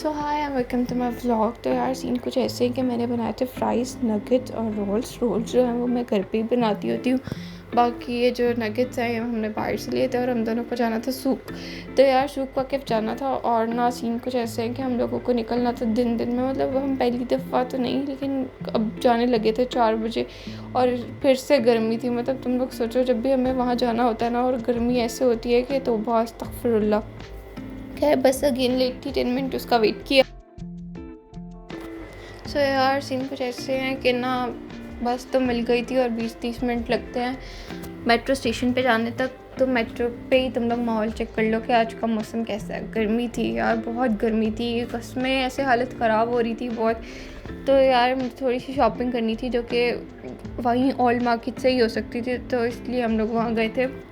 So hi and welcome to my vlog. तो यार scene कुछ ऐसे ही कि मैंने बनाए थे फ्राइज़, नगेट्स और रोल्स जो हैं वो मैं घर पे ही बनाती होती हूँ। बाकी ये जो नगेट्स हैं हमने बाहर से लिए थे और हम दोनों को जाना था सूक। तो यार सूक वाकिफ जाना था और ना सीन कुछ ऐसे हैं कि हम लोगों को निकलना था दिन में, मतलब हम पहली दफ़ा तो नहीं लेकिन अब जाने लगे थे 4 बजे और फिर से गर्मी थी। मतलब तुम लोग सोचो जब भी हमें वहाँ जाना होता है ना और गर्मी ऐसे होती है कि तौबा अस्तगफिरुल्लाह। खैर बस अगेन लेट थी, 10 मिनट उसका वेट किया। सो यार सीन कुछ ऐसे हैं कि ना बस तो मिल गई थी और 20-30 मिनट लगते हैं मेट्रो स्टेशन पे जाने तक। तो मेट्रो पे ही तुम लोग माहौल चेक कर लो कि आज का मौसम कैसा है। गर्मी थी यार, बहुत गर्मी थी, बस में ऐसे हालत ख़राब हो रही थी बहुत। तो यार मुझे थोड़ी सी शॉपिंग करनी थी जो कि वहीं ओल्ड मार्केट से ही हो सकती थी, तो इसलिए हम लोग वहाँ गए थे।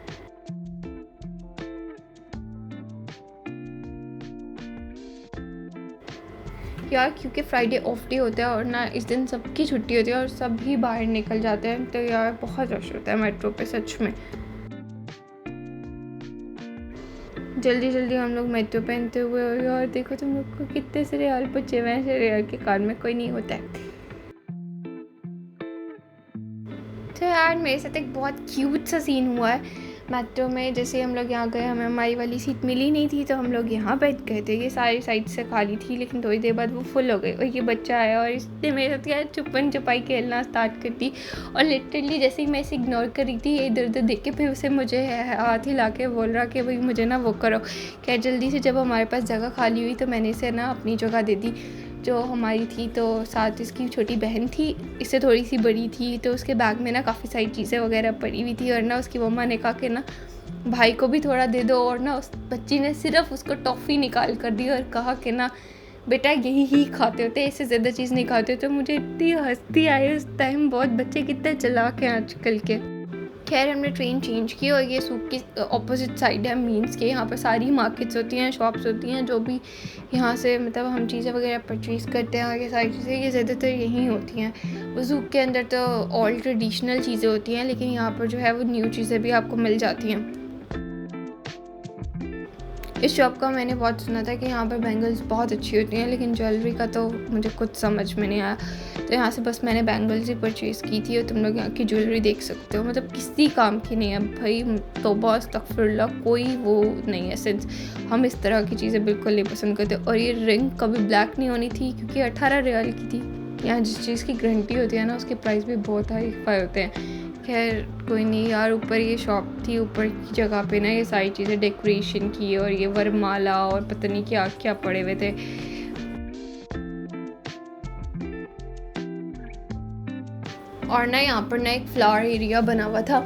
यार क्योंकि फ्राइडे ऑफ डे होता है और ना इस दिन सबकी छुट्टी होती है और सब ही बाहर निकल जाते हैं, तो यार बहुत रश होता है मेट्रो पे सच में। जल्दी जल्दी हम लोग मेट्रो पहनते हुए और देखो तुम लोग को कितने से रियाल बचे हुए हैं। रियाल के कार में कोई नहीं होता है। तो यार मेरे साथ एक बहुत क्यूट सा सीन हुआ है मेट्रो में। जैसे हम लोग यहाँ गए, हमें हमारी वाली सीट मिली नहीं थी तो हम लोग यहाँ बैठ गए थे। ये सारी साइड से खाली थी लेकिन थोड़ी देर बाद वो फुल हो गई और ये बच्चा आया और इसने मेरे साथ यार छुपन छुपाई खेलना स्टार्ट कर दी। और लिटरली जैसे ही मैं इसे इग्नोर कर रही थी, इधर उधर देख के फिर उसे मुझे हाथ हिला के बोल रहा कि भाई मुझे ना वो करो। क्या जल्दी से जब हमारे पास जगह खाली हुई तो मैंने इसे ना अपनी जगह दे दी जो हमारी थी। तो साथ इसकी छोटी बहन थी, इससे थोड़ी सी बड़ी थी, तो उसके बैग में ना काफ़ी सारी चीज़ें वगैरह पड़ी हुई थी और ना उसकी मम्मा ने कहा कि ना भाई को भी थोड़ा दे दो। और ना उस बच्ची ने सिर्फ उसको टॉफ़ी निकाल कर दी और कहा कि ना बेटा यही ही खाते होते, इससे ज़्यादा चीज़ नहीं खाते। तो मुझे इतनी हंसी आई उस टाइम, बहुत बच्चे कितने चालाक हैं आजकल के। खैर हमने ट्रेन चेंज की और ये सूक की ऑपोजिट साइड है, मीन्स के यहाँ पर सारी मार्केट्स होती हैं, शॉप्स होती हैं, जो भी यहाँ से मतलब हम चीज़ें वगैरह परचेज़ करते हैं और ये सारी चीज़ें ये ज़्यादातर यहीं होती हैं। वो सूक के अंदर तो ऑल ट्रेडिशनल चीज़ें होती हैं लेकिन यहाँ पर जो है वो न्यू चीज़ें भी आपको मिल जाती हैं। इस शॉप का मैंने बहुत सुना था कि यहाँ पर बैंगल्स बहुत अच्छी होती हैं लेकिन ज्वेलरी का तो मुझे कुछ समझ में नहीं आया। तो यहाँ से बस मैंने बैंगल्स ही परचेज़ की थी और तुम लोग यहाँ की ज्वेलरी देख सकते हो, मतलब किसी काम की नहीं है भाई। तौबा अस्तगफिरुल्लाह, कोई वो नहीं है सेंस। हम इस तरह की चीज़ें बिल्कुल नहीं पसंद करते। और ये रिंग कभी ब्लैक नहीं होनी थी क्योंकि 18 रियाल की थी। यहाँ जिस चीज़ की गारंटी होती है ना उसके प्राइस भी बहुत हाई फाई होते हैं। खैर कोई नहीं यार, ऊपर ये शॉप थी, ऊपर की जगह पे ना ये सारी चीज़ें डेकोरेशन की और ये वरमाला और पता नहीं क्या क्या पड़े हुए थे। और ना यहाँ पर ना एक फ्लावर एरिया बना हुआ था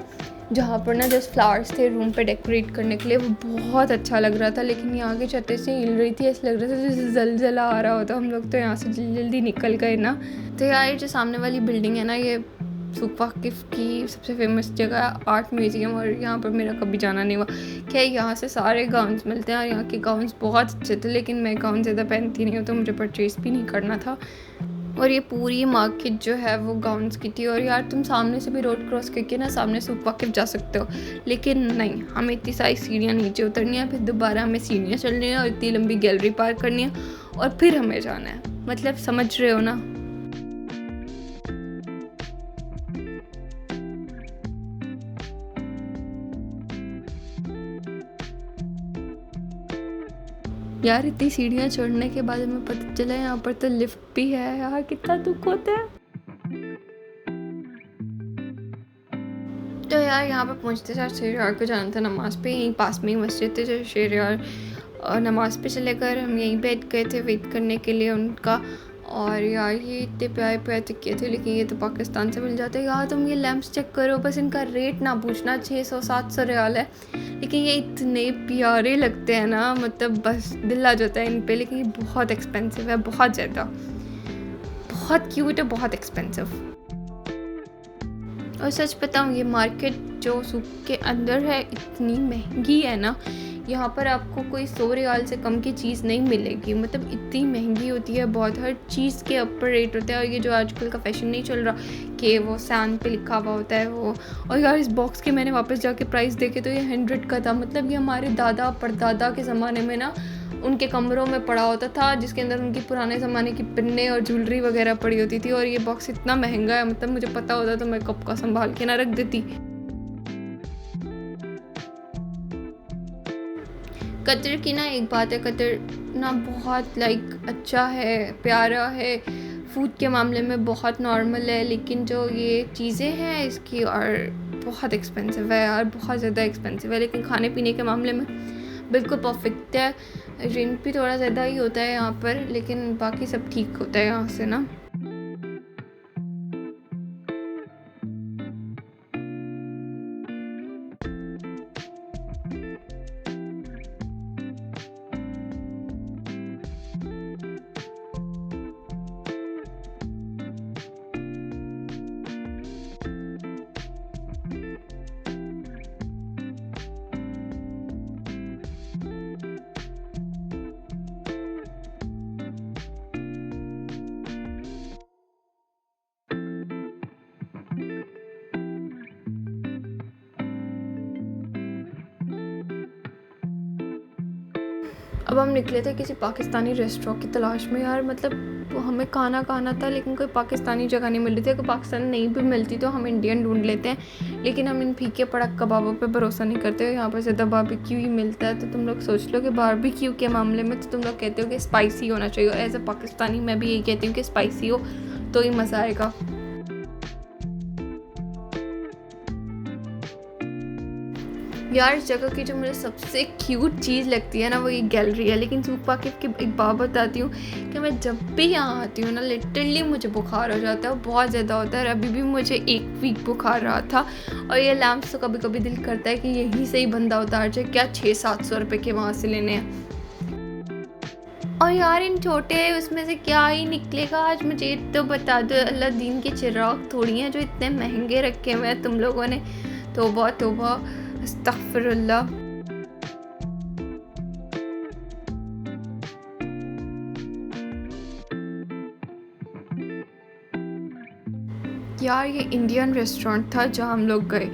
जहाँ पर ना जस्ट फ्लावर्स थे रूम पे डेकोरेट करने के लिए, वो बहुत अच्छा लग रहा था। लेकिन यहाँ की छतें से हिल रही थी, ऐसा लग रहा था जैसे जलजला आ रहा होता। हम लोग तो यहाँ से जल्दी जल्दी निकल गए ना। तो यार ये जो सामने वाली बिल्डिंग है ना, ये सूक वाकिफ की सबसे फेमस जगह आर्ट म्यूज़ियम, और यहाँ पर मेरा कभी जाना नहीं हुआ। क्या यहाँ से सारे गाउन्स मिलते हैं और यहाँ के गाउन्स बहुत अच्छे थे लेकिन मैं गाउन ज़्यादा पहनती नहीं हूँ तो मुझे परचेज़ भी नहीं करना था। और ये पूरी मार्केट जो है वो गाउन्स की थी। और यार तुम सामने से भी रोड क्रॉस करके ना सामने सूक वाकिफ जा सकते हो लेकिन नहीं, हमें इतनी सारी सीढ़ियाँ नीचे उतरनी है, फिर दोबारा हमें सीढ़ियाँ चलनी है और इतनी लंबी गैलरी पार करनी है और फिर हमें जाना है। मतलब समझ रहे हो ना। यार इतनी सीढ़ियाँ चढ़ने के बाद हमें पता चला यहाँ पर तो लिफ्ट भी है। यार कितना दुख होता है। तो यार यहाँ पर पहुँचते साथ शेर को जाना था नमाज़ पे, यहीं पास में ही मस्जिद थे जो शेर और नमाज़ पे चले कर हम यहीं बैठ गए थे वेट करने के लिए उनका। और यार ये इतने प्यारे प्यारे तकिए थे लेकिन ये तो पाकिस्तान से मिल जाते हैं। यार तुम ये लैम्प्स चेक करो, बस इनका रेट ना पूछना, 600-700 रियाल है लेकिन ये इतने प्यारे लगते हैं ना, मतलब बस दिल आ जाता है इन पे। लेकिन ये बहुत एक्सपेंसिव है, बहुत ज़्यादा, बहुत क्यूट है, बहुत एक्सपेंसिव। और सच बताऊँ ये मार्केट जो सूक के अंदर है इतनी महंगी है ना, यहाँ पर आपको कोई 100 रियाल से कम की चीज़ नहीं मिलेगी। मतलब इतनी महंगी होती है बहुत, हर चीज़ के ऊपर रेट होता है। और ये जो आजकल का फैशन नहीं चल रहा कि वो सैन पे लिखा हुआ होता है वो। और यार इस बॉक्स के मैंने वापस जाके प्राइस देखे तो ये 100 का था। मतलब ये हमारे दादा परदादा के ज़माने में ना उनके कमरों में पड़ा होता था, जिसके अंदर उनकी पुराने ज़माने की पिन्ने और ज्वेलरी वगैरह पड़ी होती थी। और ये बॉक्स इतना महंगा है, मतलब मुझे पता होता तो मैं कब का संभाल के ना रख देती। कतर की ना एक बात है, कतर ना बहुत अच्छा है, प्यारा है, फूड के मामले में बहुत नॉर्मल है, लेकिन जो ये चीज़ें हैं इसकी और बहुत एक्सपेंसिव है यार, बहुत ज़्यादा एक्सपेंसिव है। लेकिन खाने पीने के मामले में बिल्कुल परफेक्ट है। रेंट भी थोड़ा ज़्यादा ही होता है यहाँ पर, लेकिन बाकी सब ठीक होता है यहाँ से ना। अब हम निकले थे किसी पाकिस्तानी रेस्टोरेंट की तलाश में यार, मतलब हमें खाना था लेकिन कोई पाकिस्तानी जगह नहीं मिल रही थी। अगर पाकिस्तानी नहीं भी मिलती तो हम इंडियन ढूंढ लेते हैं, लेकिन हम इन फीके पड़क कबाबों पे भरोसा नहीं करते। यहाँ पर ज़्यादा बारबेक्यू ही मिलता है। तो तुम लोग सोच लो कि बारबेक्यू के मामले में तो तुम लोग कहते हो कि स्पाइसी होना चाहिए, और एज अ पाकिस्तानी मैं भी यही कहती हूँ कि स्पाइसी हो तो ही मज़ा आएगा। यार इस जगह की जो मुझे सबसे क्यूट चीज़ लगती है ना, वो ये गैलरी है। लेकिन सूख वाकिफ की एक बात बताती हूँ कि मैं जब भी यहाँ आती हूँ ना, लिटरली मुझे बुखार हो जाता है, बहुत ज़्यादा होता है। अभी भी मुझे 1 वीक बुखार रहा था। और ये लैम्प्स तो कभी कभी दिल करता है कि यहीं से ही बंदा उतार जाए, क्या 600-700 रुपये के वहाँ से लेने हैं। और यार इन छोटे उसमें से क्या ही निकलेगा आज, मुझे तो बता दो। अल्लाह दीन के चिराग थोड़ी हैं जो इतने महंगे रखे हुए हैं तुम लोगों ने। तौबा तौबा, अस्तगफिरुल्लाह। यार ये इंडियन रेस्टोरेंट था जहाँ हम लोग गए,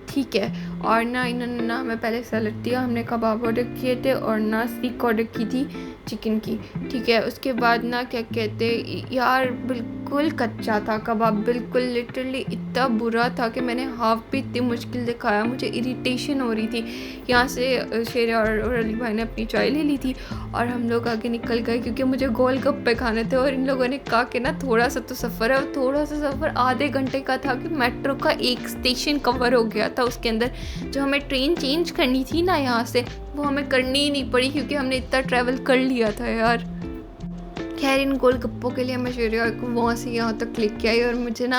ठीक है। और ना इन्होंने ना हमें पहले सैलेड दिया, हमने कबाब ऑर्डर किए थे, और ना स्टीक ऑर्डर की थी चिकन की, ठीक है। उसके बाद ना क्या कहते यार, बिल्कुल कच्चा था कबाब, बिल्कुल लिटरली इतना बुरा था कि मैंने हाफ भी इतनी मुश्किल दिखाया, मुझे इरिटेशन हो रही थी। यहाँ से शेर और अली भाई ने अपनी चाय ले ली थी और हम लोग आगे निकल गए, क्योंकि मुझे गोलगप्पे खाने थे। और इन लोगों ने कहा कि ना थोड़ा सा तो सफ़र है, थोड़ा सा सफ़र आधे घंटे का था कि मेट्रो का एक स्टेशन कवर हो गया था। उसके अंदर जो हमें ट्रेन चेंज करनी थी ना यहाँ से, वो हमें करनी ही नहीं पड़ी, क्योंकि हमने इतना ट्रैवल कर लिया था यार। खैर इन गोलगप्पों के लिए मैं शेरिया को वहाँ से यहाँ तक लेके आई, और मुझे ना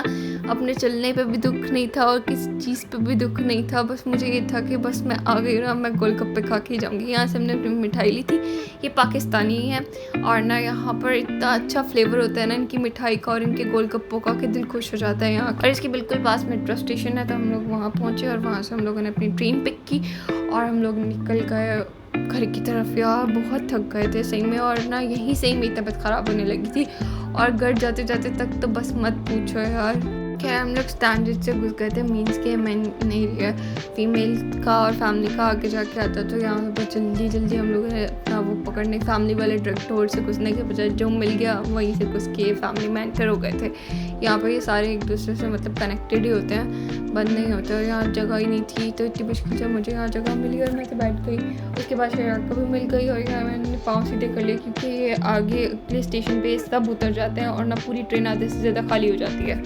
अपने चलने पे भी दुख नहीं था और किसी चीज़ पे भी दुख नहीं था। बस मुझे ये था कि बस मैं आ गई ना, मैं गोलगप्पे खा के ही जाऊँगी। यहाँ से हमने अपनी मिठाई ली थी, ये पाकिस्तानी ही है, और ना यहाँ पर इतना अच्छा फ्लेवर होता है ना इनकी मिठाई का और इनके गोलगप्पों का कि दिल खुश हो जाता है यहाँ। और इसके बिल्कुल पास मेट्रो स्टेशन है, तो हम लोग वहाँ पहुँचे और वहाँ से हम लोगों ने अपनी ट्रेन पिक की और हम लोग निकल गए घर की तरफ। यार बहुत थक गए थे सही में, और ना यहीं से ही मेरी तबीयत ख़राब होने लगी थी, और घर जाते जाते तक तो बस मत पूछो यार। खैर हम लोग स्टैंडर्ड से घुस गए थे, मीन्स के मेन एरिया फीमेल का और फैमिली का आगे जाके आता, तो यहाँ पर जल्दी जल्दी हम लोगों ने अपना वो पकड़ने, फैमिली वाले डायरेक्ट डोर से घुसने के बजाय जो मिल गया वहीं से घुस के फैमिली में एंटर हो गए थे। यहाँ पर ये सारे एक दूसरे से मतलब कनेक्टेड ही होते हैं, बंद नहीं होते। और यहाँ जगह ही नहीं थी, तो इतनी मुश्किल से मुझे यहाँ जगह मिली और मैं तो बैठ गई। उसके बाद शेराग को भी मिल गई, और यहाँ मैंने पाँव सीधे कर लिए, क्योंकि ये आगे अगले स्टेशन पे सब उतर जाते हैं और ना पूरी ट्रेन आधे से ज़्यादा खाली हो जाती है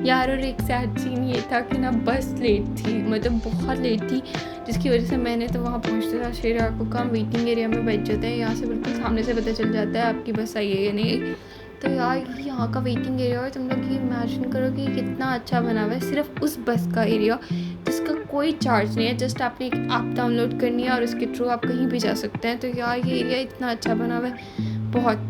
यार। और एक सैड सीन ये था कि ना बस लेट थी, मतलब बहुत लेट थी, जिसकी वजह से मैंने तो वहाँ पहुँचते था शेरा को काम वेटिंग एरिया में बैठ जाते हैं। यहाँ से बिल्कुल सामने से पता चल जाता है आपकी बस आई है या नहीं। तो यार यहाँ का वेटिंग एरिया है, तुम लोग ये इमेजिन करो कि कितना अच्छा बना हुआ है, सिर्फ उस बस का एरिया जिसका कोई चार्ज नहीं है, जस्ट आपने एक ऐप डाउनलोड करनी है और उसके थ्रू आप कहीं भी जा सकते हैं। तो यार ये एरिया इतना अच्छा बना हुआ है बहुत।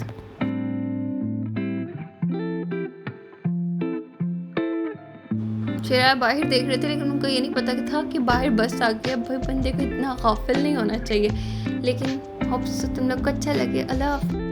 शेरा बाहर देख रहे थे, लेकिन उनको ये नहीं पता था कि बाहर बस आ गया। भाई बंदे को इतना गाफिल नहीं होना चाहिए। लेकिन होप्स तुम लोग को अच्छा लगे। अल्लाह।